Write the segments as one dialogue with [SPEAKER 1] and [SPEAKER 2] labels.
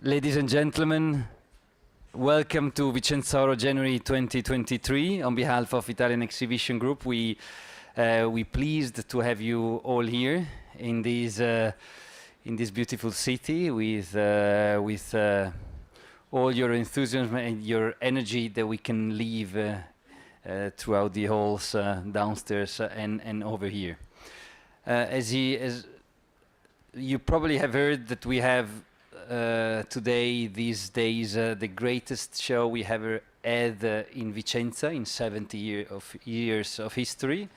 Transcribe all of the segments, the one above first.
[SPEAKER 1] Ladies and gentlemen, welcome to Vicenza January 2023. On behalf of Italian Exhibition Group, we pleased to have you all here in this beautiful city with all your enthusiasm and your energy that we can leave throughout the halls downstairs and over here. As you probably have heard that we have today, these days, the greatest show we ever had in Vicenza in 70 years of history.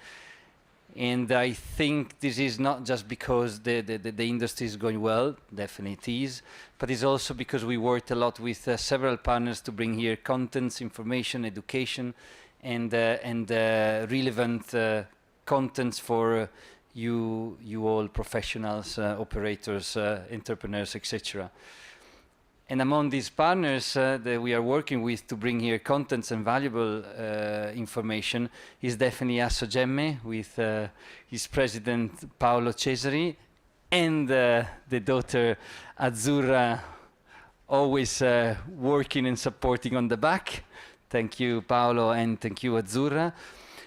[SPEAKER 1] And I think this is not just because the industry is going well, definitely it is, but it's also because we worked a lot with several partners to bring here contents, information, education, and relevant contents for you all professionals, operators, entrepreneurs, etc. And among these partners that we are working with to bring here contents and valuable information is definitely Assogemme with his president Paolo Cesari and the daughter Azzurra, always working and supporting on the back. Thank you, Paolo, and thank you, Azzurra.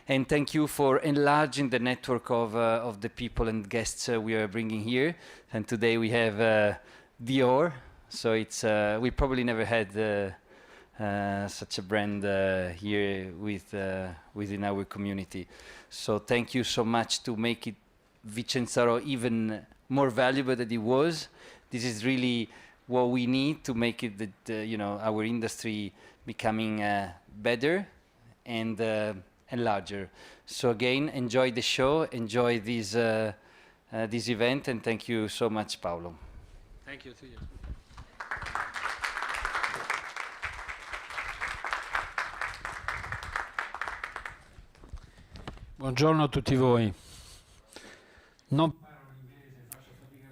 [SPEAKER 1] And thank you for enlarging the network of the people and guests we are bringing here. And today we have Dior. So it's we probably never had such a brand here within our community. So thank you so much to make it Vicenza even more valuable than it was. This is really what we need to make it that our industry becoming better and larger. So again, enjoy the show, enjoy this event, and thank you so much, Paolo.
[SPEAKER 2] Thank you to you. Buongiorno a tutti voi.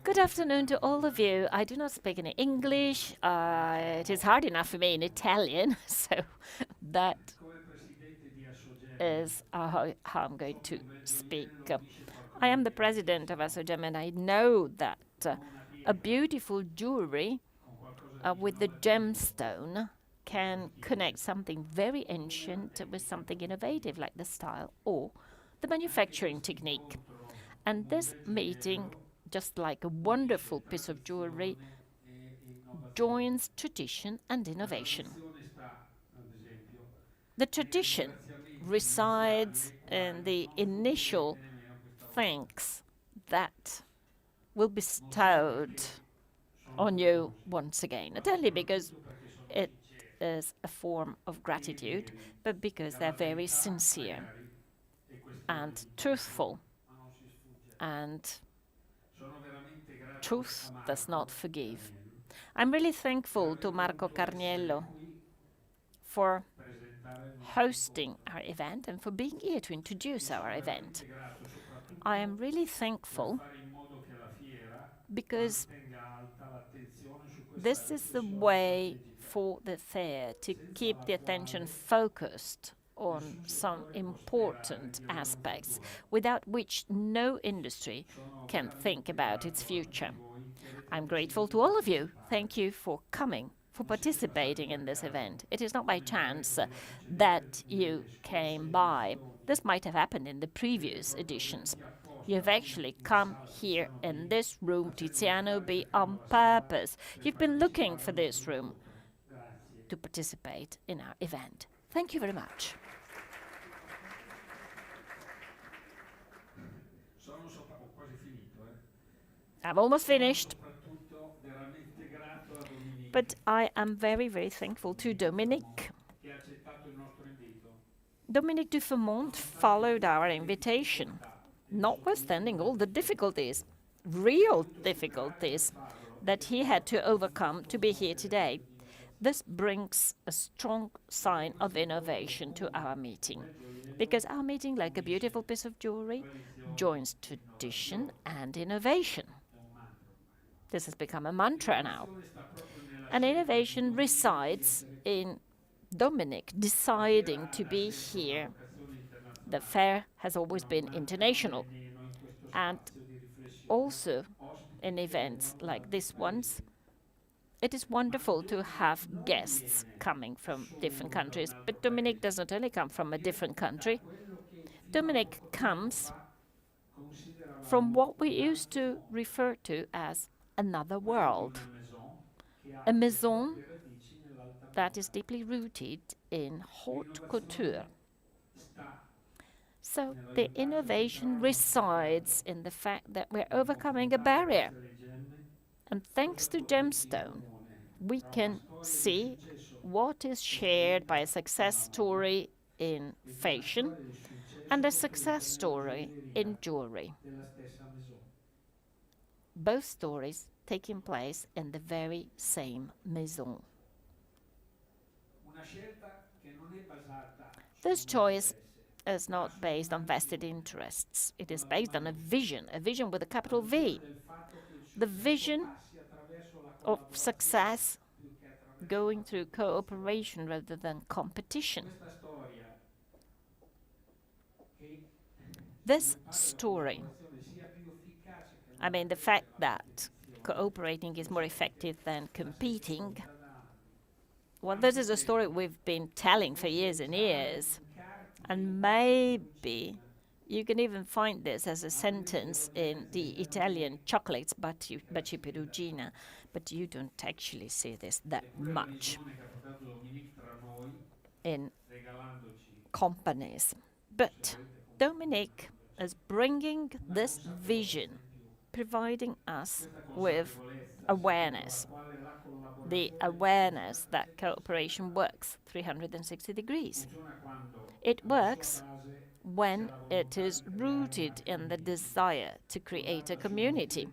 [SPEAKER 3] Good afternoon to all of you. I do not speak any English. It is hard enough for me in Italian, so that is how I'm going to speak. I am the president of Assogemme, and I know that a beautiful jewelry with the gemstone can connect something very ancient with something innovative like the style or the manufacturing technique. And this meeting, just like a wonderful piece of jewelry, joins tradition and innovation. The tradition resides in the initial thanks that will be bestowed on you once again, not only because it is a form of gratitude, but because they're very sincere and truthful, and truth does not forgive. I'm really thankful to Marco Carniello for hosting our event and for being here to introduce our event. I am really thankful because this is the way for the fair to keep the attention focused on some important aspects without which no industry can think about its future. I'm grateful to all of you. Thank you for coming, for participating in this event. It is not by chance that you came by. This might have happened in the previous editions. You've actually come here in this room, Tiziano B, on purpose. You've been looking for this room to participate in our event. Thank you very much. I've almost finished. But I am very, very thankful to Dominique. Dominique Dufermont followed our invitation, notwithstanding all the difficulties, real difficulties, that he had to overcome to be here today. This brings a strong sign of innovation to our meeting, because our meeting, like a beautiful piece of jewelry, joins tradition and innovation. This has become a mantra now. And innovation resides in Dominique deciding to be here. The fair has always been international, and also in events like this ones, It is wonderful to have guests coming from different countries, but Dominique doesn't only come from a different country. Dominique comes from what we used to refer to as another world, a maison that is deeply rooted in haute couture. So the innovation resides in the fact that we're overcoming a barrier. And thanks to gemstone, we can see what is shared by a success story in fashion and a success story in jewelry. Both stories taking place in the very same maison. This choice is not based on vested interests. It is based on a vision with a capital V. The vision of success going through cooperation rather than competition. This story, I mean, the fact that cooperating is more effective than competing, well, this is a story we've been telling for years and years. And maybe you can even find this as a sentence in the Italian chocolates, Baci Perugina, but you don't actually see this that much in companies. But Dominique is bringing this vision, providing us with awareness, the awareness that cooperation works 360 degrees. It works when it is rooted in the desire to create a community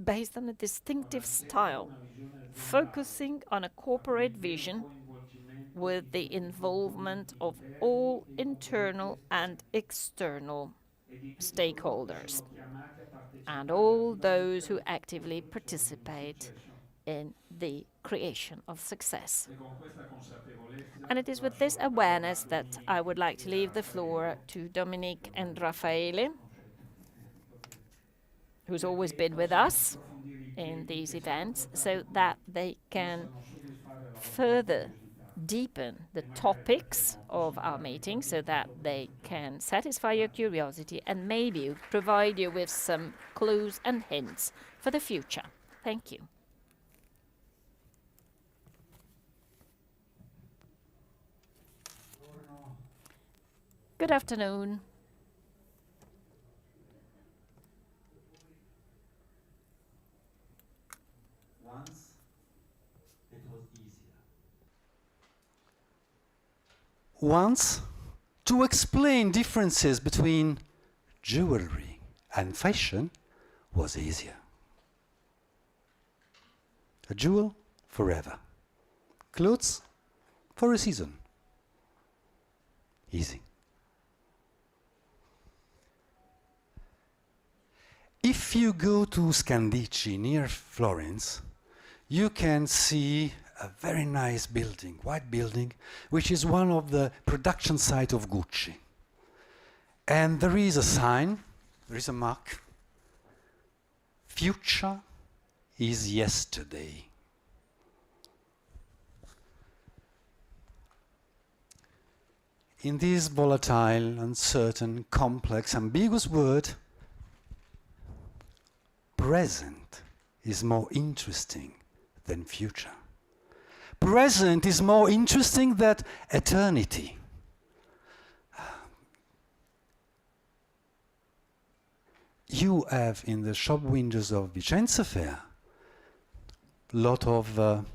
[SPEAKER 3] based on a distinctive style, focusing on a corporate vision with the involvement of all internal and external stakeholders and all those who actively participate in the creation of success. And it is with this awareness that I would like to leave the floor to Dominique and Raffaele, who's always been with us in these events, so that they can further deepen the topics of our meeting, so that they can satisfy your curiosity and maybe provide you with some clues and hints for the future. Thank you. Good afternoon.
[SPEAKER 4] Once it was easier. Once, to explain differences between jewelry and fashion was easier. A jewel forever. Clothes for a season. Easy. If you go to Scandicci near Florence, you can see a very nice building, white building, which is one of the production sites of Gucci. And there is a sign, there is a mark. Future is yesterday. In this volatile, uncertain, complex, ambiguous world, present is more interesting than future. Present is more interesting than eternity. You have in the shop windows of Vicenza Fair a lot of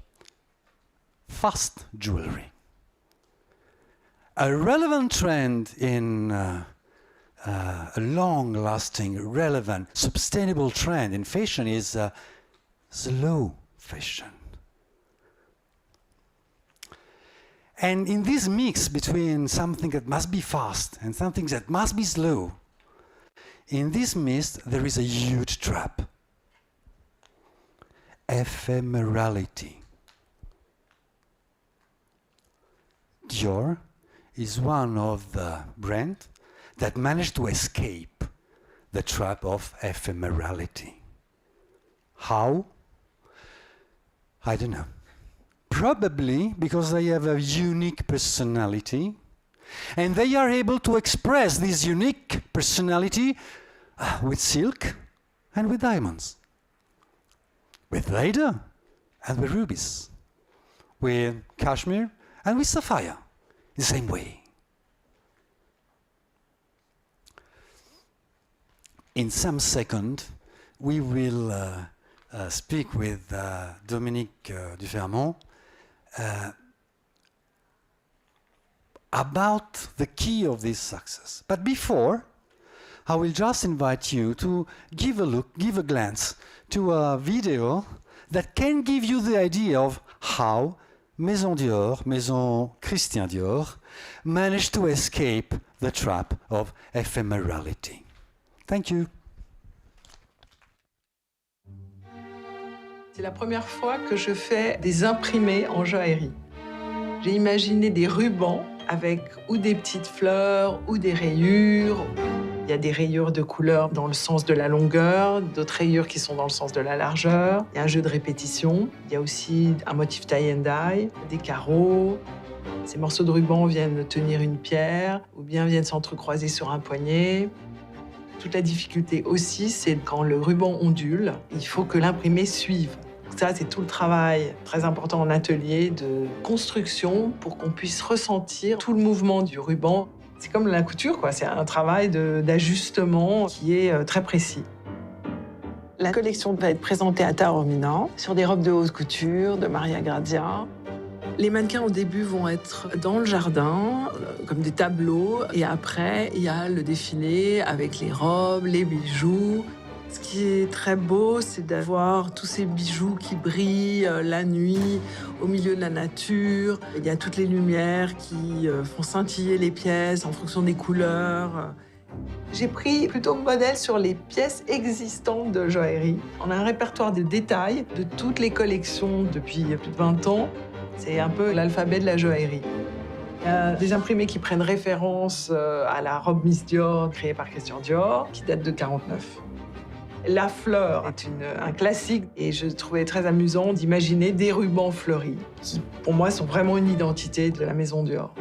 [SPEAKER 4] fast jewelry. A relevant trend in a long-lasting, relevant, sustainable trend in fashion is slow fashion. And in this mix between something that must be fast and something that must be slow, in this mist there is a huge trap. Ephemerality. Dior is one of the brands that managed to escape the trap of ephemerality. How? I don't know. Probably because they have a unique personality, and they are able to express this unique personality with silk and with diamonds, with leather and with rubies, with cashmere and with sapphire, the same way. In some second, we will speak with Dominique Dufermont about the key of this success. But before, I will just invite you to give a look, give a glance to a video that can give you the idea of how Maison Dior, Maison Christian Dior, managed to escape the trap of ephemerality. Thank you.
[SPEAKER 5] C'est la première fois que je fais des imprimés en joaillerie. J'ai imaginé des rubans avec ou des petites fleurs ou des rayures. Il y a des rayures de couleur dans le sens de la longueur, d'autres rayures qui sont dans le sens de la largeur. Il y a un jeu de répétition. Il y a aussi un motif tie and dye, des carreaux. Ces morceaux de ruban viennent tenir une pierre ou bien viennent s'entrecroiser sur un poignet. Toute la difficulté aussi, c'est quand le ruban ondule, il faut que l'imprimé suive. Ça, c'est tout le travail très important en atelier de construction pour qu'on puisse ressentir tout le mouvement du ruban. C'est comme la couture, quoi. C'est un travail d'ajustement qui est très précis. La collection va être présentée à Taormina sur des robes de haute couture de Maria Grazia. Les mannequins au début vont être dans le jardin, comme des tableaux, et après, il y a le défilé avec les robes, les bijoux. Ce qui est très beau, c'est d'avoir tous ces bijoux qui brillent la nuit, au milieu de la nature. Il y a toutes les lumières qui font scintiller les pièces en fonction des couleurs. J'ai pris plutôt modèle sur les pièces existantes de joaillerie. On a un répertoire de détails de toutes les collections depuis plus de 20 ans. C'est un peu l'alphabet de la joaillerie. Il y a des imprimés qui prennent référence à la robe Miss Dior créée par Christian Dior, qui date de 1949. La fleur est un classique et je trouvais très amusant d'imaginer des rubans fleuris qui, pour moi, sont vraiment une identité de la Maison Dior.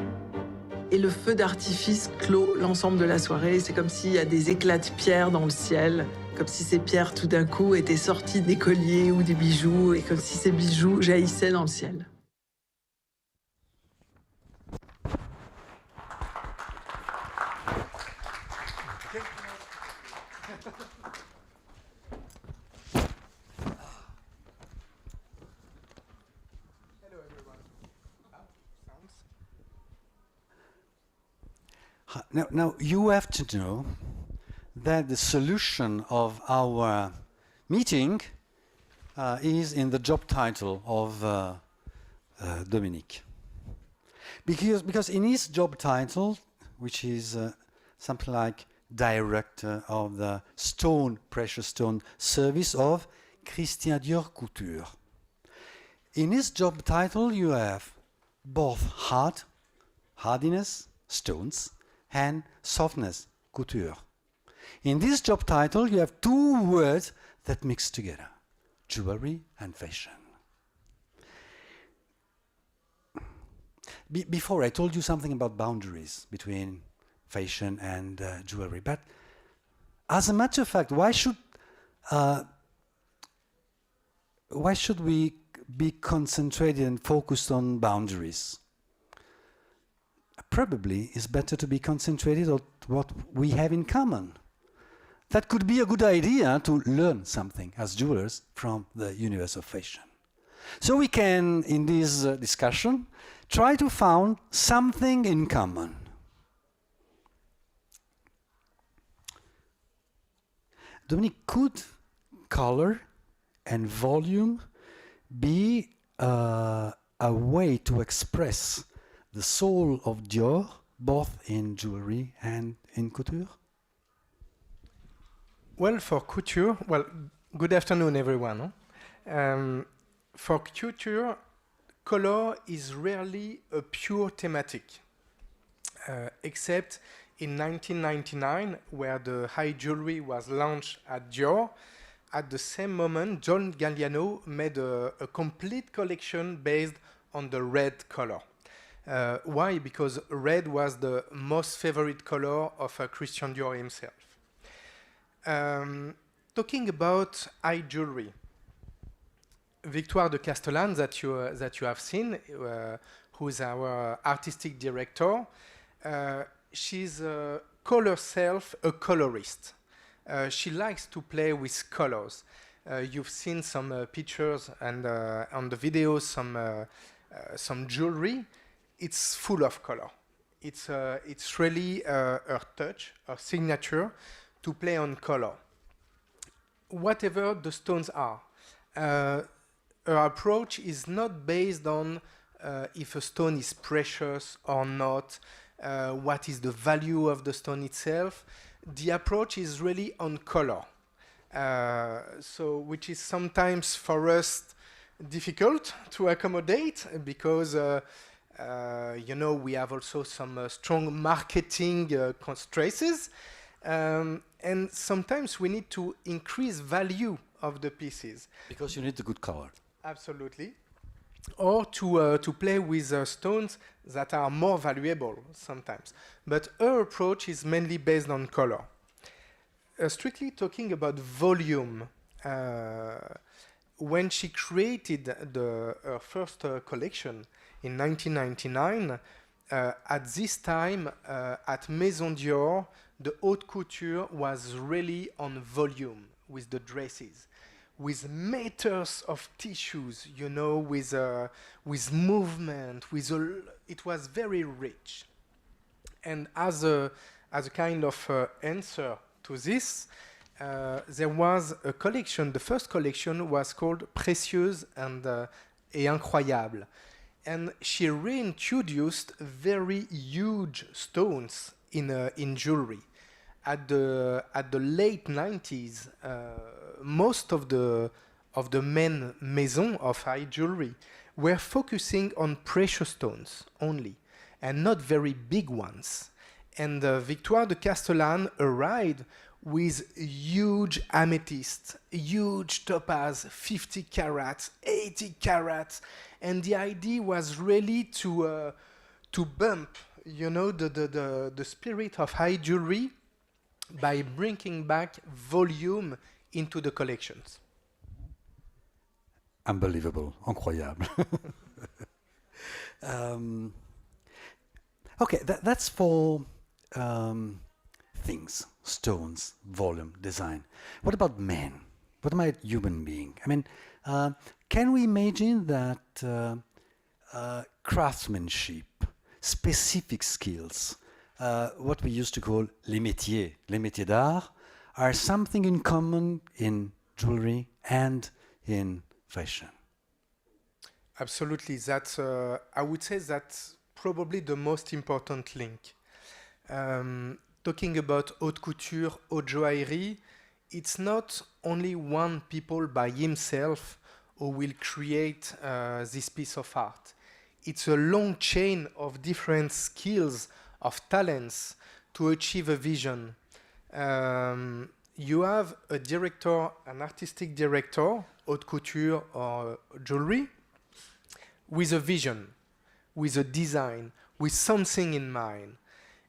[SPEAKER 5] Et le feu d'artifice clôt l'ensemble de la soirée. C'est comme s'il y a des éclats de pierres dans le ciel, comme si ces pierres, tout d'un coup, étaient sorties des colliers ou des bijoux et comme si ces bijoux jaillissaient dans le ciel.
[SPEAKER 4] Now, you have to know that the solution of our meeting is in the job title of Dominique. Because in his job title, which is something like Director of the Precious Stone Service of Christian Dior Couture. In his job title, you have both hardiness, stones, and softness, couture. In this job title, you have two words that mix together, jewelry and fashion. Before, I told you something about boundaries between fashion and jewelry, but as a matter of fact, why should we be concentrated and focused on boundaries? Probably it's better to be concentrated on what we have in common. That could be a good idea to learn something as jewelers from the universe of fashion. So we can, in this discussion, try to find something in common. Dominique, could color and volume be a way to express the soul of Dior, both in jewelry and in couture?
[SPEAKER 6] Well, for couture, good afternoon, everyone. For couture, color is rarely a pure thematic, except in 1999, where the high jewelry was launched at Dior. at the same moment, John Galliano made a complete collection based on the red color. Why? Because red was the most favorite color of Christian Dior himself. Talking about high jewelry, Victoire de Castellane, that you have seen, who is our artistic director, she's call herself a colorist. She likes to play with colors. You've seen some pictures and on the videos some jewelry. It's full of color. It's really her touch, her signature, to play on color. Whatever the stones are, her approach is not based on if a stone is precious or not, what is the value of the stone itself. The approach is really on color, so which is sometimes for us difficult to accommodate because you know, we have also some strong marketing constraints, and sometimes we need to increase value of the pieces.
[SPEAKER 4] Because you need a good color.
[SPEAKER 6] Absolutely. Or to play with stones that are more valuable sometimes. But her approach is mainly based on color. Strictly talking about volume, when she created her first collection in 1999, at this time at Maison Dior, the haute couture was really on volume with the dresses, with meters of tissues, you know, with movement, it was very rich. And as a kind of answer to this, there was a collection. The first collection was called Précieuse et Incroyable. And she reintroduced very huge stones in jewelry. At the late 90s, most of the main maisons of high jewelry were focusing on precious stones only, and not very big ones. And Victoire de Castellane arrived with huge amethyst, huge topaz, 50 carats, 80 carats, and the idea was really to bump, you know, the spirit of high jewelry by bringing back volume into the collections.
[SPEAKER 4] Unbelievable, incroyable. Okay, that's for things, stones, volume, design. What about men? What about human being? I mean, can we imagine that craftsmanship, specific skills, what we used to call les métiers d'art, are something in common in jewelry and in fashion?
[SPEAKER 6] Absolutely. That's, I would say that's probably the most important link. Talking about haute couture, haute joaillerie, it's not only one people by himself who will create this piece of art. It's a long chain of different skills, of talents to achieve a vision. You have a director, an artistic director, haute couture or jewelry, with a vision, with a design, with something in mind,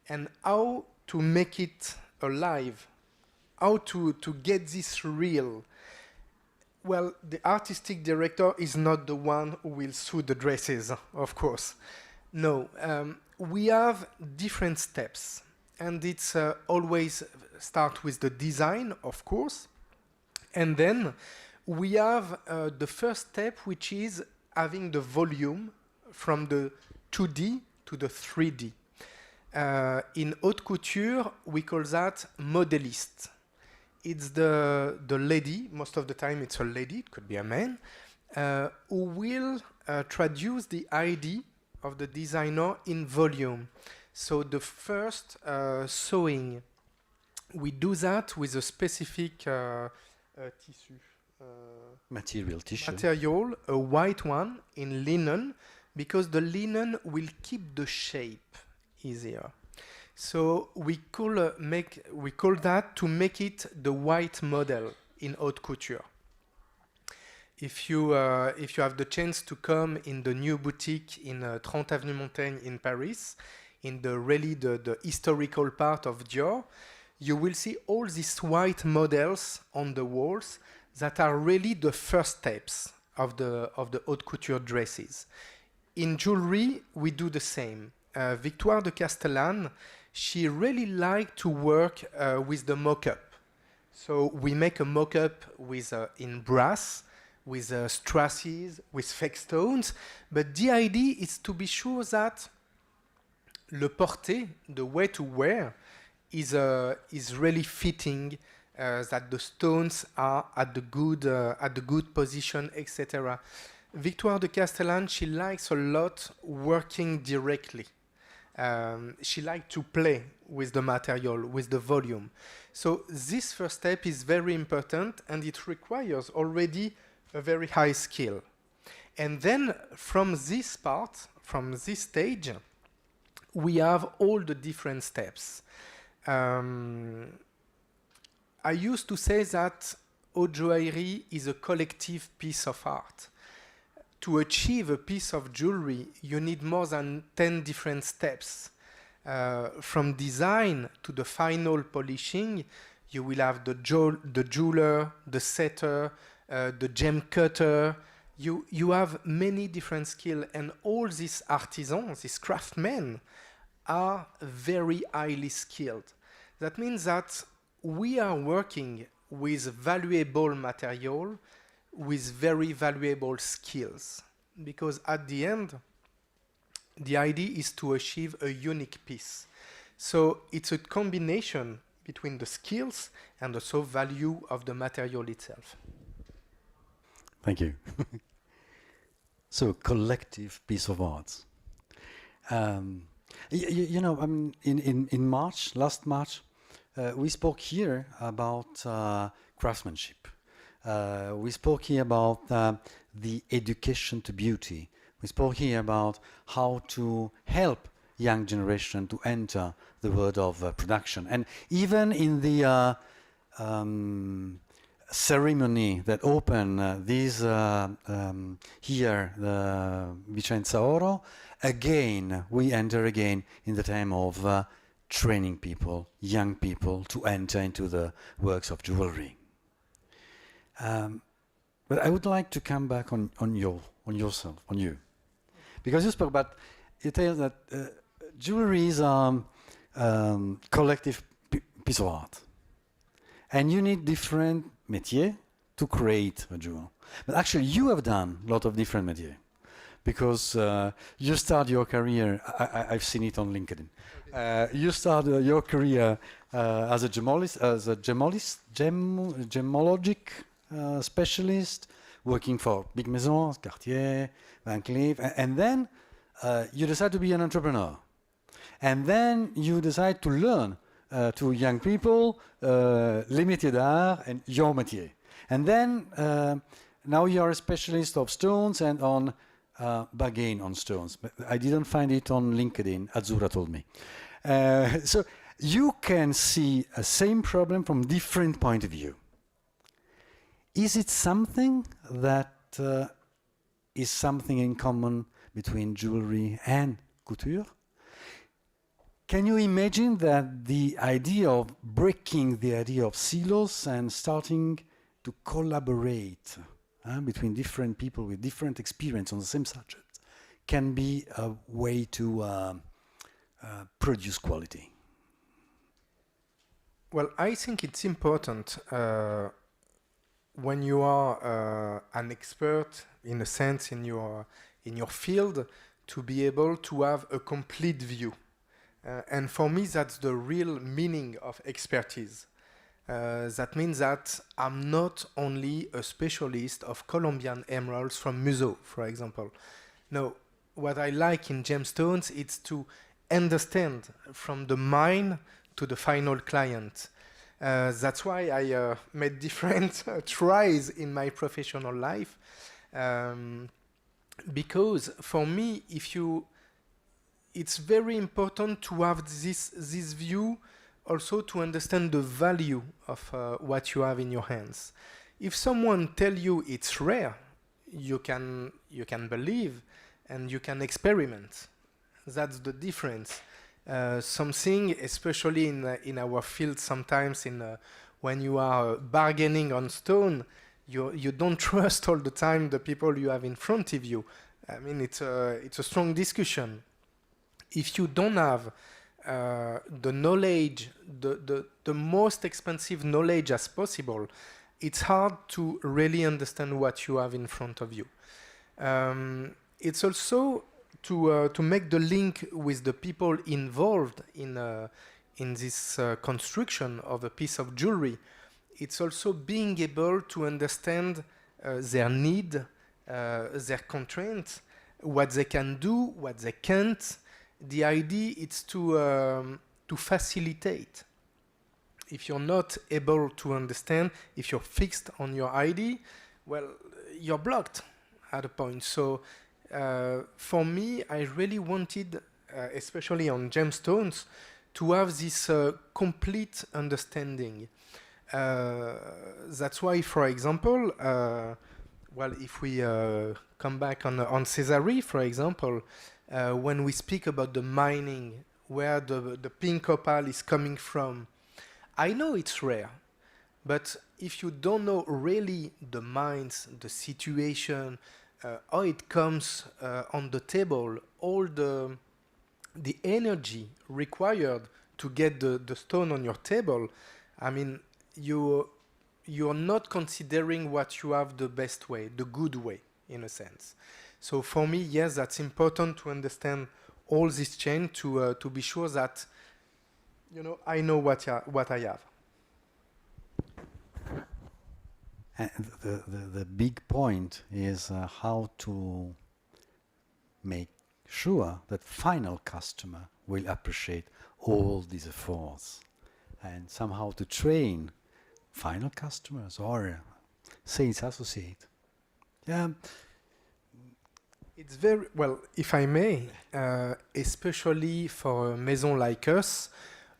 [SPEAKER 6] and how to make it alive, how to get this real. Well, the artistic director is not the one who will sew the dresses, of course. No, we have different steps, and it's always start with the design, of course, and then we have the first step, which is having the volume from the 2D to the 3D. In haute couture, we call that modéliste. It's the lady, most of the time it's a lady, it could be a man, who will traduce the idea of the designer in volume. So the first sewing, we do that with a specific tissue. Material, a white one in linen, because the linen will keep the shape easier. So we call that to make it the white model. in haute couture. If you have the chance to come in the new boutique in 30 Avenue Montaigne in Paris, in the historical part of Dior, you will see all these white models on the walls that are really the first steps of the haute couture dresses. In jewelry, we do the same. Victoire de Castellane, she really liked to work with the mock-up. So we make a mock-up with in brass, with strassies, with fake stones, but the idea is to be sure that le porté, the way to wear, is really fitting, that the stones are at the good position, etc. Victoire de Castellane, she likes a lot working directly. She likes to play with the material, with the volume. So this first step is very important, and it requires already a very high skill. And then from this part, from this stage, we have all the different steps. I used to say that haute joaillerie is a collective piece of art. To achieve a piece of jewelry, you need more than 10 different steps. From design to the final polishing, you will have the jeweler, the setter, the gem cutter. You have many different skills, and all these artisans, these craftsmen, are very highly skilled. That means that we are working with valuable material, with very valuable skills, because at the end, the idea is to achieve a unique piece. So it's a combination between the skills and also value of the material itself.
[SPEAKER 4] Thank you. So, collective piece of art. You know, in March, last March, we spoke here about craftsmanship. We spoke here about the education to beauty. We spoke here about how to help young generation to enter the world of production. And even in the ceremony that opened this here, the Vicenza Oro, again, we enter again in the time of training people, young people, to enter into the works of jewelry. But I would like to come back on yourself, on you. Because you spoke about, you tell that jewelry is a collective piece of art. And you need different métiers to create a jewel. But actually you have done a lot of different métiers. Because you start your career, I've seen it on LinkedIn. You started your career as a gemologic specialist, working for big maisons, Cartier, Van Cleef, and then you decide to be an entrepreneur. And then you decide to learn to young people, limited art and your métier. And then now you are a specialist of stones and on bargain on stones. But I didn't find it on LinkedIn, Azzurra told me. So you can see a same problem from different point of view. Is it something that is something in common between jewelry and couture? Can you imagine that the idea of breaking the idea of silos and starting to collaborate between different people with different experience on the same subject can be a way to produce quality?
[SPEAKER 6] Well, I think it's important when you are an expert, in a sense, in your field, to be able to have a complete view. And for me, that's the real meaning of expertise. That means that I'm not only a specialist of Colombian emeralds from Museau, for example. No, what I like in gemstones is to understand from the mine to the final client. That's why I made different tries in my professional life. Because for me, it's very important to have this view also to understand the value of what you have in your hands. If someone tell you it's rare, you can believe and you can experiment. That's the difference. Something, especially in our field, sometimes when you are bargaining on stone, you don't trust all the time the people you have in front of you. I mean, it's a strong discussion. If you don't have the knowledge, the most expensive knowledge as possible, it's hard to really understand what you have in front of you. It's also to make the link with the people involved in this construction of a piece of jewelry. It's also being able to understand their need, their constraints, what they can do, what they can't. The idea is to facilitate. If you're not able to understand, if you're fixed on your idea, well, you're blocked at a point. So for me, I really wanted, especially on gemstones, to have this complete understanding. That's why, for example, well, if we come back on Cesari, for example, when we speak about the mining, where the pink opal is coming from, I know it's rare, but if you don't know really the mines, the situation, how it comes on the table, all the energy required to get the stone on your table, I mean, you're not considering what you have the best way, the good way, in a sense. So for me, yes, that's important to understand all this chain to be sure that, you know, I know what I have.
[SPEAKER 4] And the big point is how to make sure that final customer will appreciate all these efforts, and somehow to train final customers or sales associate. Yeah.
[SPEAKER 6] It's very, well, if I may, especially for a maison like us,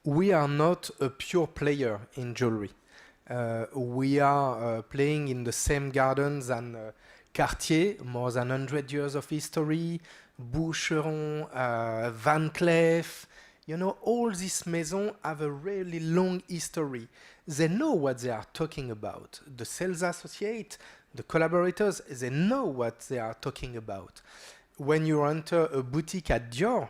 [SPEAKER 6] we are not a pure player in jewelry. We are playing in the same gardens than Cartier, more than 100 years of history, Boucheron, Van Cleef. You know, all these maisons have a really long history. They know what they are talking about. The sales associate, the collaborators, they know what they are talking about. When you enter a boutique at Dior,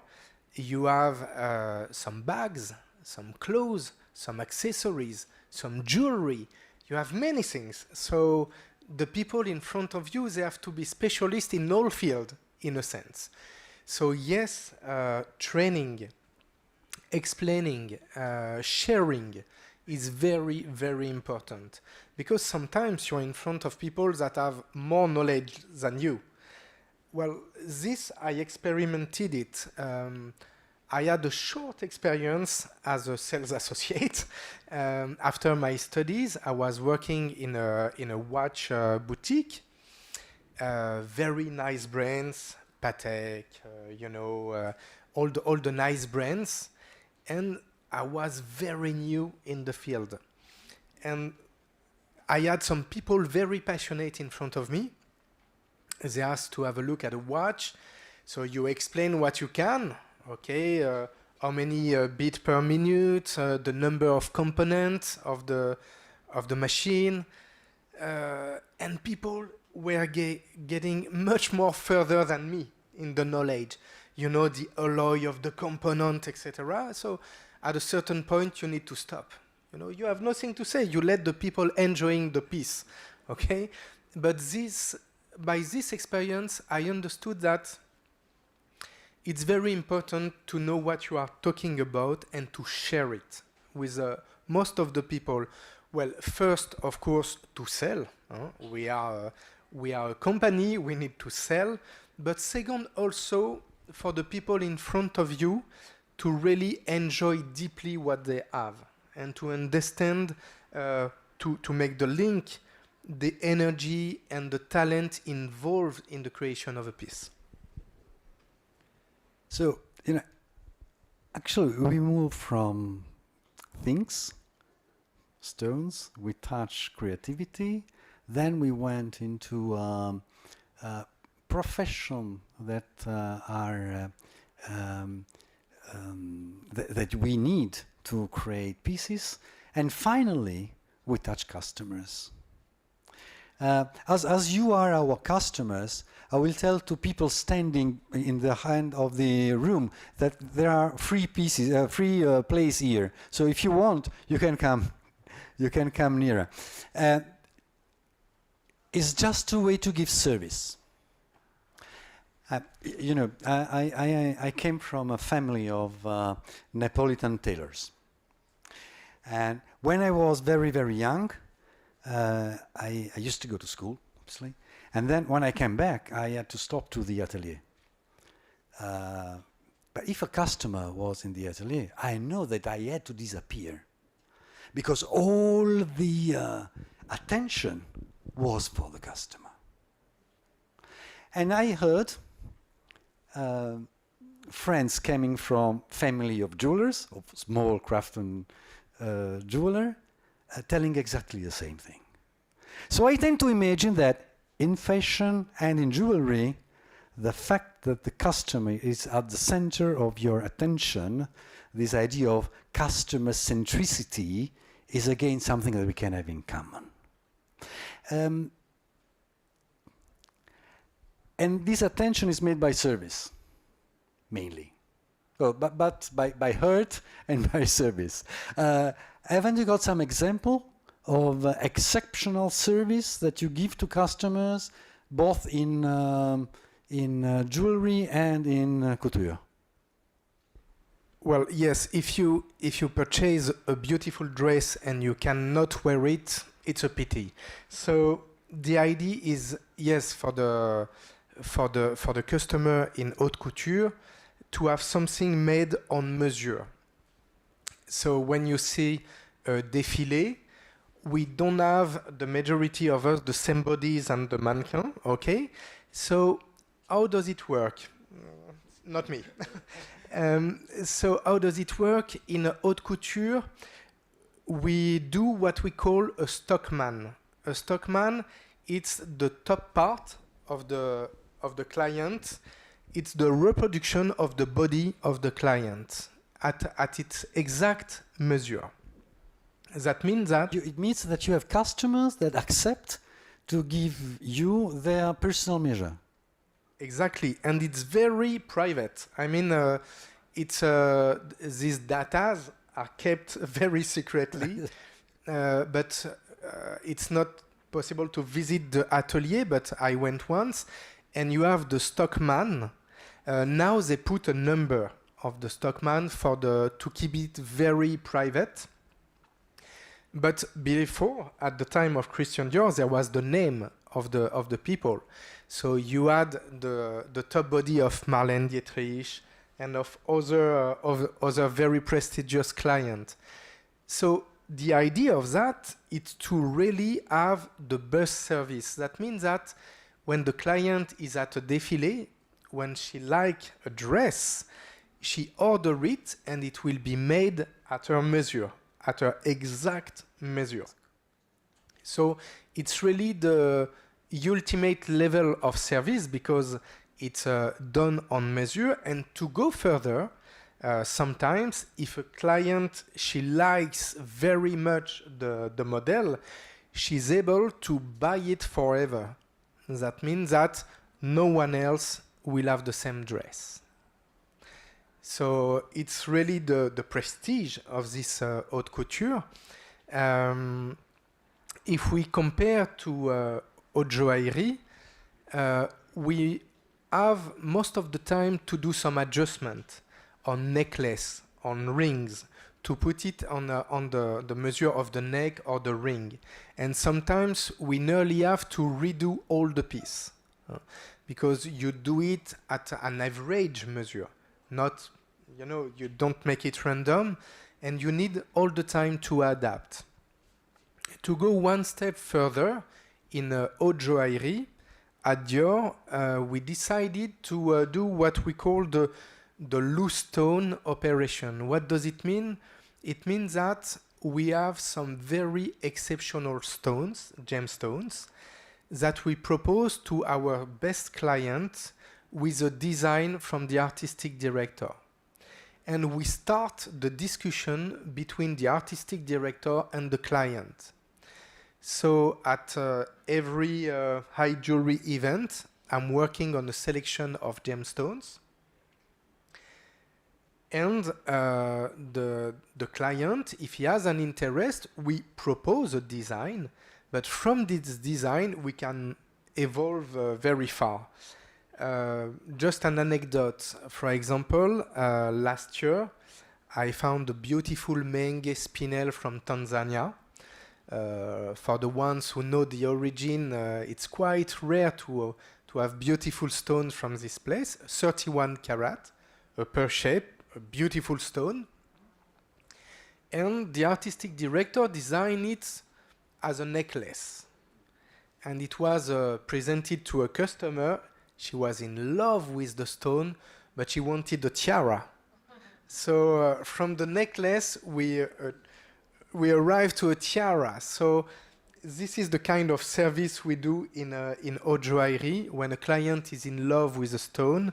[SPEAKER 6] you have some bags, some clothes, some accessories, some jewelry. You have many things. So the people in front of you, they have to be specialists in all fields, in a sense. So yes, training, explaining, sharing is very, very important. Because sometimes you're in front of people that have more knowledge than you. Well, this, I experimented it. I had a short experience as a sales associate. After my studies, I was working in a watch boutique. Very nice brands, Patek, you know, all the nice brands. And I was very new in the field. And I had some people very passionate in front of me. They asked to have a look at a watch. So you explain what you can. Okay, how many beats per minute, the number of components of the machine. And people were getting much more further than me in the knowledge. You know, the alloy of the component, etc. So at a certain point, you need to stop. You know, you have nothing to say. You let the people enjoying the piece, okay? But by this experience, I understood that it's very important to know what you are talking about and to share it with most of the people. Well, first, of course, to sell. We are a company, we need to sell. But second, also for the people in front of you to really enjoy deeply what they have and to understand, to make the link, the energy and the talent involved in the creation of a piece.
[SPEAKER 4] So, you know, actually we move from things, stones. We touched creativity. Then we went into profession that are that we need to create pieces. And finally, we touch customers. As you are our customers, I will tell to people standing in the end of the room that there are free pieces, free place here. So if you want, you can come nearer. It's just a way to give service. You know, I came from a family of Neapolitan tailors. And when I was very, very young, I used to go to school, obviously. And then when I came back, I had to stop to the atelier. But if a customer was in the atelier, I know that I had to disappear. Because all the attention was for the customer. And I heard friends coming from family of jewelers, of small craftsman jeweler, telling exactly the same thing. So I tend to imagine that in fashion and in jewelry, the fact that the customer is at the center of your attention, this idea of customer centricity, is again something that we can have in common. And this attention is made by service, mainly. Oh, but by heart and by service. Haven't you got some example of exceptional service that you give to customers, both in jewelry and in couture?
[SPEAKER 6] Well, yes. If you purchase a beautiful dress and you cannot wear it, it's a pity. So the idea is, yes, for the customer in haute couture to have something made on measure. So when you see a défilé, we don't have, the majority of us, the same bodies and the mannequin, okay? So how does it work? Not me. So how does it work? In haute couture, we do what we call a stockman. A stockman, it's the top part of the client. It's the reproduction of the body of the client at its exact measure. That means that...
[SPEAKER 4] It means that you have customers that accept to give you their personal measure.
[SPEAKER 6] Exactly, and it's very private. I mean, these data are kept very secretly, but it's not possible to visit the atelier, but I went once, and you have the stockman. Now they put a number of the stockman to keep it very private. But before, at the time of Christian Dior, there was the name of the people. So you had the top body of Marlène Dietrich and of other very prestigious clients. So the idea of that is to really have the bus service. That means that when the client is at a défilé, when she likes a dress, she orders it and it will be made at her measure, at her exact measure. So it's really the ultimate level of service because it's done on measure. And to go further, sometimes if a client, she likes very much the model, she's able to buy it forever. That means that no one else will have the same dress. So it's really the prestige of this haute couture. If we compare to haute joaillerie, we have most of the time to do some adjustment on necklace, on rings, to put it on the measure of the neck or the ring. And sometimes we nearly have to redo all the piece because you do it at an average measure, not, you don't make it random, and you need all the time to adapt. To go one step further, in haute joaillerie, at Dior, we decided to do what we call the loose stone operation. What does it mean? It means that we have some very exceptional stones, gemstones, that we propose to our best client with a design from the artistic director. And we start the discussion between the artistic director and the client. So at every high jewelry event, I'm working on a selection of gemstones. And the client, if he has an interest, we propose a design, but from this design we can evolve very far. Just an anecdote, for example, last year I found a beautiful Menge spinel from Tanzania. For the ones who know the origin, it's quite rare to have beautiful stones from this place, 31 karat, a pear shape, a beautiful stone. And the artistic director designed it as a necklace. And it was presented to a customer. She was in love with the stone, but she wanted a tiara. So from the necklace, we arrived to a tiara. So this is the kind of service we do in haute joaillerie. When a client is in love with a stone,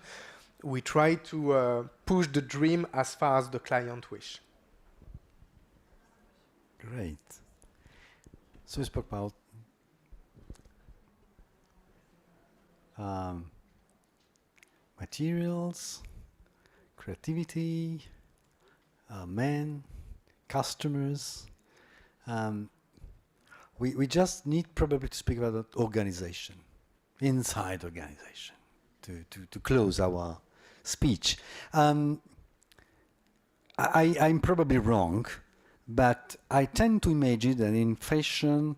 [SPEAKER 6] we try to push the dream as far as the client wish.
[SPEAKER 4] Great. So we spoke about materials, creativity, men, customers. We just need probably to speak about organization, inside organization, to close our speech. I'm probably wrong, but I tend to imagine that in fashion,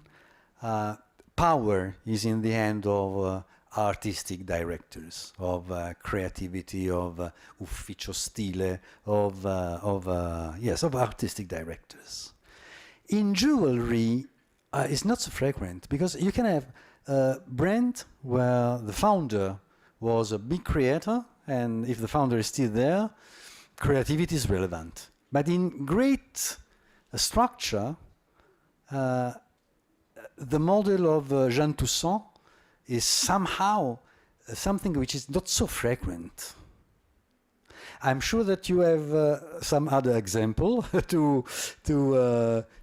[SPEAKER 4] power is in the hand of artistic directors, of creativity, of ufficio stile, of artistic directors. In jewelry, it's not so frequent, because you can have a brand where the founder was a big creator, and if the founder is still there, creativity is relevant. But in great structure, the model of Jean Toussaint is somehow something which is not so frequent. I'm sure that you have some other example to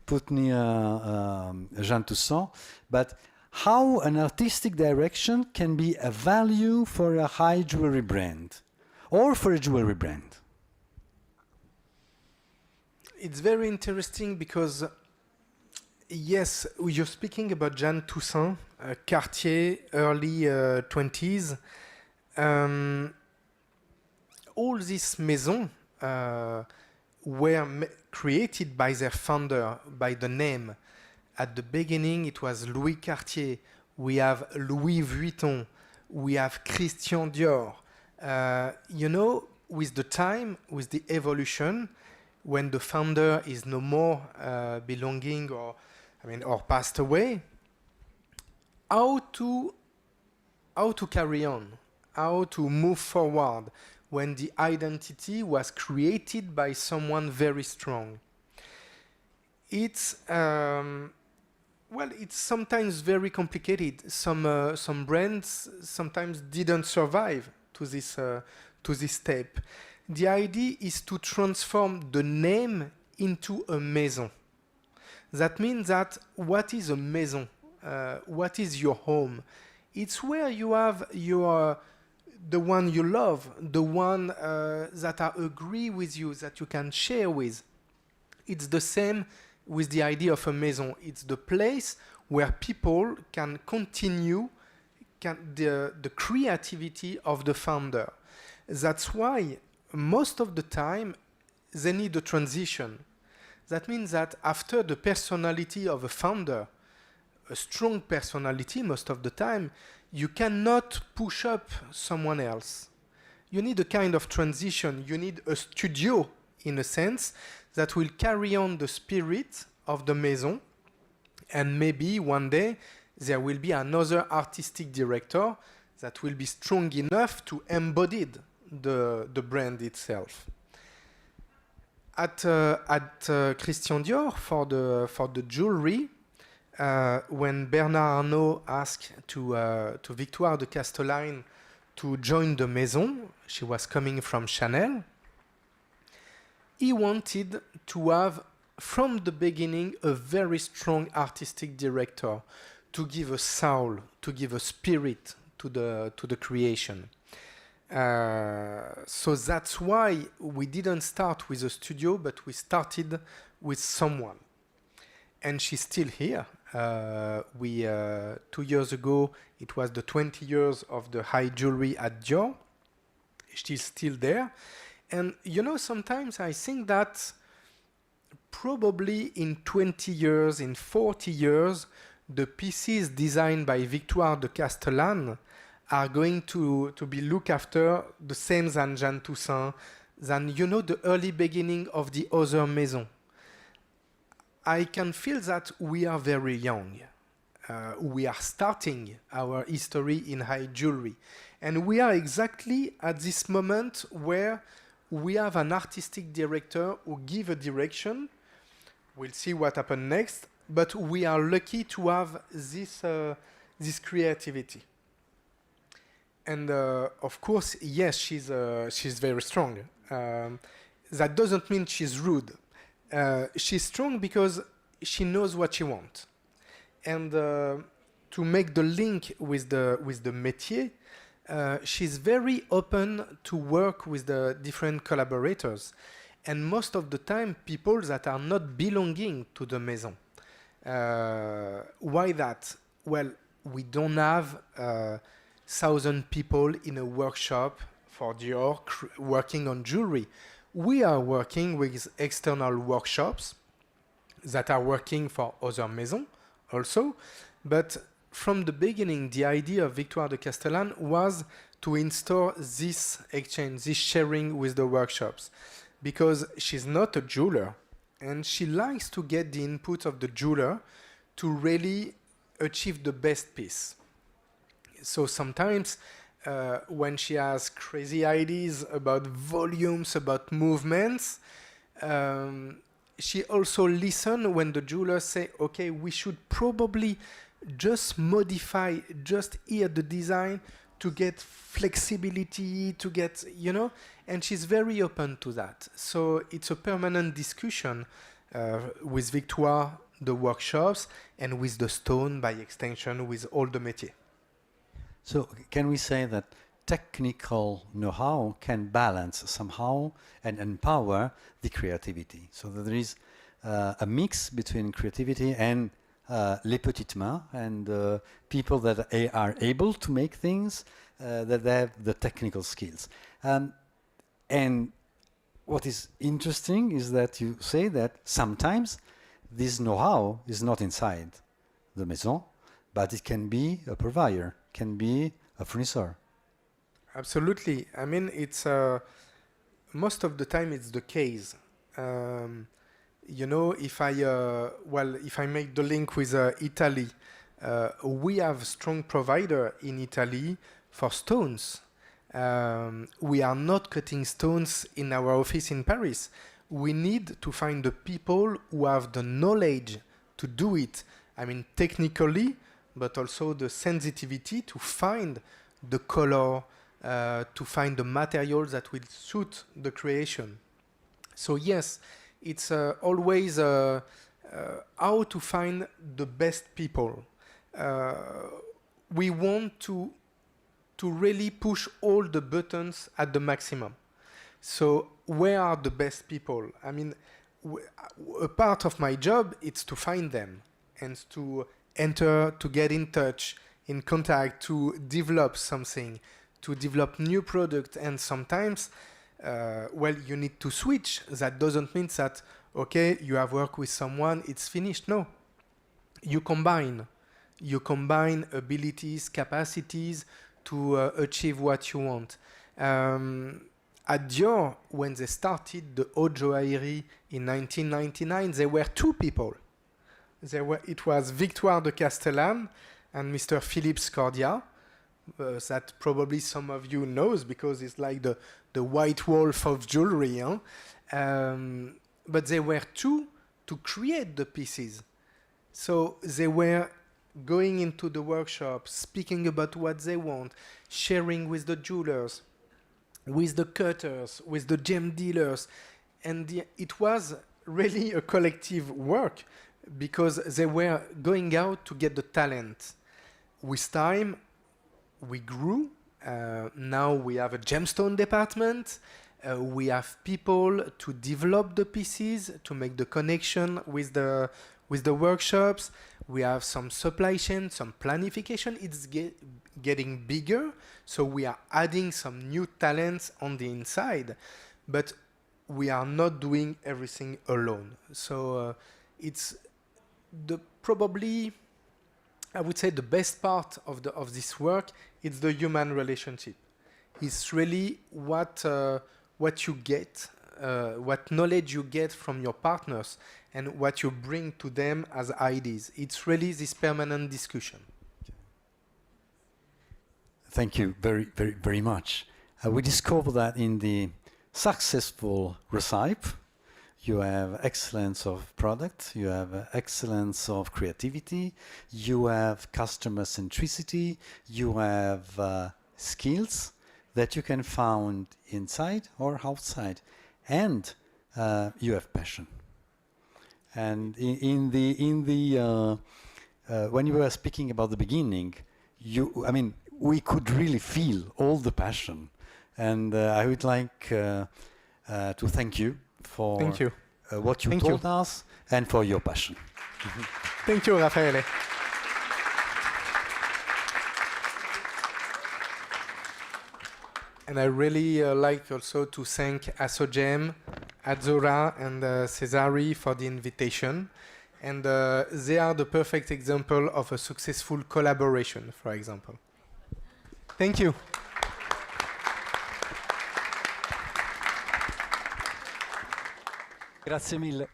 [SPEAKER 4] put near Jean Toussaint, but how an artistic direction can be a value for a high jewelry brand or for a jewelry brand.
[SPEAKER 6] It's very interesting because, yes, you're speaking about Jean Toussaint, Cartier, early 20s. All these maisons were created by their founder, by the name. At the beginning, it was Louis Cartier. We have Louis Vuitton. We have Christian Dior. With the time, with the evolution, when the founder is no more belonging or passed away, how to carry on, how to move forward when the identity was created by someone very strong. It's it's sometimes very complicated. Some brands sometimes didn't survive to this step. The idea is to transform the name into a maison. That means that what is a maison? What is your home? It's where you have the one you love, the one that agree with you, that you can share with. It's the same with the idea of a maison. It's the place where people can continue the creativity of the founder. That's why most of the time they need a transition. That means that after the personality of a founder, a strong personality most of the time, you cannot push up someone else. You need a kind of transition. You need a studio, in a sense, that will carry on the spirit of the maison. And maybe one day there will be another artistic director that will be strong enough to embody the brand itself. At Christian Dior for the jewelry, when Bernard Arnault asked to Victoire de Castellane to join the maison, she was coming from Chanel. He wanted to have, from the beginning, a very strong artistic director to give a soul, to give a spirit to the creation. So that's why we didn't start with a studio, but we started with someone. And she's still here. 2 years ago, it was the 20 years of the high jewelry at Dior. She's still there. And you know, sometimes I think that probably in 20 years, in 40 years, the pieces designed by Victoire de Castellane are going to be looked after the same than Jeanne Toussaint, than, you know, the early beginning of the other maison. I can feel that we are very young. We are starting our history in high jewelry. And we are exactly at this moment where we have an artistic director who gives a direction. We'll see what happens next. But we are lucky to have this creativity. And of course, yes, she's very strong. That doesn't mean she's rude. She's strong because she knows what she wants. And to make the link with the métier, she's very open to work with the different collaborators. And most of the time, people that are not belonging to the maison. Why that? Well, we don't have 1,000 people in a workshop for Dior working on jewelry. We are working with external workshops that are working for other maisons also. But from the beginning, the idea of Victoire de Castellane was to install this exchange, this sharing with the workshops. Because she's not a jeweler, and she likes to get the input of the jeweler to really achieve the best piece. So sometimes when she has crazy ideas about volumes, about movements, she also listens when the jewelers say, okay, we should probably just modify, just here the design to get flexibility, to get, you know, and she's very open to that. So it's a permanent discussion with Victoire, the workshops, and with the stone, by extension, with all the métiers.
[SPEAKER 4] So can we say that technical know-how can balance somehow and empower the creativity? So that there is a mix between creativity and les petites mains and people that are able to make things, that they have the technical skills. And what is interesting is that you say that sometimes this know-how is not inside the maison, but it can be a provider, can be a fournisseur.
[SPEAKER 6] Absolutely. I mean, it's most of the time it's the case. You know, if I make the link with Italy, we have a strong provider in Italy for stones. We are not cutting stones in our office in Paris. We need to find the people who have the knowledge to do it. I mean, technically, but also the sensitivity to find the color, to find the materials that will suit the creation. So yes, it's always how to find the best people. We want to really push all the buttons at the maximum. So where are the best people? I mean, a part of my job is to find them and to enter, to get in touch, in contact, to develop something, to develop new product. And sometimes, you need to switch. That doesn't mean that, okay, you have worked with someone, it's finished. No. You combine abilities, capacities to achieve what you want. At Dior, when they started the Haute Joaillerie in 1999, there were two people. It was Victoire de Castellane and Mr. Philippe Scordia, that probably some of you knows because it's like the white wolf of jewelry. but they were two to create the pieces. So they were going into the workshop, speaking about what they want, sharing with the jewelers, with the cutters, with the gem dealers. And it was really a collective work because they were going out to get the talent. With time, we grew. Now we have a gemstone department. We have people to develop the pieces, to make the connection with the workshops. We have some supply chain, some planification. It's getting bigger, so we are adding some new talents on the inside, but we are not doing everything alone. So it's probably, I would say, the best part of this work. It's the human relationship. It's really what you get, what knowledge you get from your partners, and what you bring to them as ideas. It's really this permanent discussion.
[SPEAKER 4] Thank you very, very, very much. We discover that in the successful recipe, you have excellence of product, you have excellence of creativity, you have customer centricity, you have skills that you can find inside or outside, and you have passion. And when you were speaking about the beginning, we could really feel all the passion, and I would like to thank you for what you told us and for your passion.
[SPEAKER 6] Thank you, Raffaele. And I really like also to thank Assogemme, Azzurra, and Cesari for the invitation. And they are the perfect example of a successful collaboration, for example. Thank you.
[SPEAKER 2] Grazie mille.